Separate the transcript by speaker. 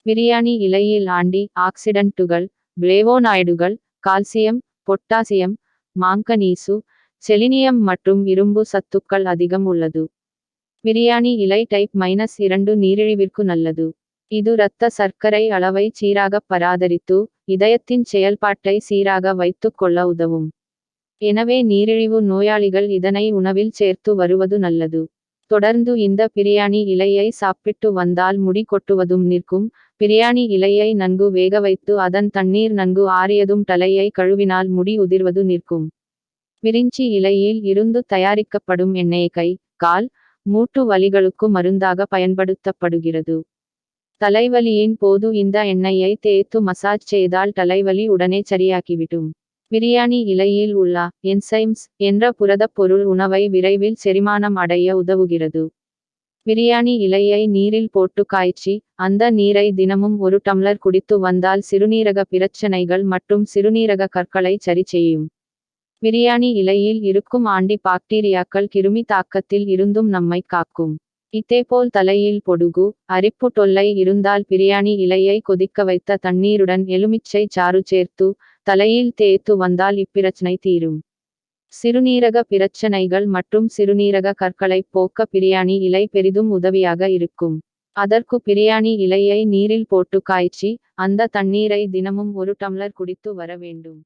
Speaker 1: பிரியாணி இலையில் ஆன்டி ஆக்சிடன்ட்டுகள், பிளேவோனாய்டுகள், கால்சியம், பொட்டாசியம், மாங்கனீசு, செலினியம் மற்றும் இரும்பு சத்துக்கள் அதிகம் உள்ளது. பிரியாணி இலை டைப் -2 நீரிழிவிற்கு நல்லது. இது இரத்த சர்க்கரை அளவை சீராக பராமரித்து, இதயத்தின் செயல்பாட்டை சீராக வைத்துக் கொள்ள உதவும். எனவே நீரிழிவு நோயாளிகள் இதனை உணவில் சேர்த்து வருவது நல்லது. தொடர்ந்து இந்த பிரியாணி இலையை சாப்பிட்டு வந்தால் முடி கொட்டுவதும் நிற்கும். பிரியாணி இலையை நன்கு வேக வைத்து அதன் தண்ணீர் நன்கு ஆறியதும் தலையை கழுவினால் முடி உதிர்வது நிற்கும். பிரிஞ்சி இலையில் இருந்து தயாரிக்கப்படும் எண்ணெய் கை, கால், மூட்டு வலிகளுக்கு மருந்தாக பயன்படுத்தப்படுகிறது. தலைவலியின் போது இந்த எண்ணெயை தேய்த்து மசாஜ் செய்தால் தலைவலி உடனே சரியாகிவிடும். பிரியாணி இலையில் உள்ள என்சைம்ஸ் என்ற புரதப் பொருள் உணவை விரைவில் செரிமானம் அடைய உதவுகிறது. பிரியாணி இலையை நீரில் போட்டு காய்ச்சி, அந்த நீரை தினமும் 1 டம்ளர் குடித்து வந்தால் சிறுநீரக பிரச்சனைகள் மற்றும் சிறுநீரக கற்களை சரி செய்யும். பிரியாணி இலையில் இருக்கும் ஆன்டி பாக்டீரியாக்கள் கிருமி தாக்கத்தில் இருந்தும் நம்மை காக்கும். இதேபோல் தலையில் பொடுகு, அரிப்பு தொல்லை இருந்தால் பிரியாணி இலையை கொதிக்க வைத்த தண்ணீருடன் எலுமிச்சை சாறு சேர்த்து, தலையில் தேய்த்து வந்தால் இப்பிரச்சனை தீரும். சிறுநீரக பிரச்சனைகள் மற்றும் சிறுநீரக கற்களை போக்க பிரியாணி இலை பெரிதும் உதவியாக இருக்கும். அதற்கு பிரியாணி இலையை நீரில் போட்டு காய்ச்சி, அந்த தண்ணீரை தினமும் 1 டம்ளர் குடித்து வர வேண்டும்.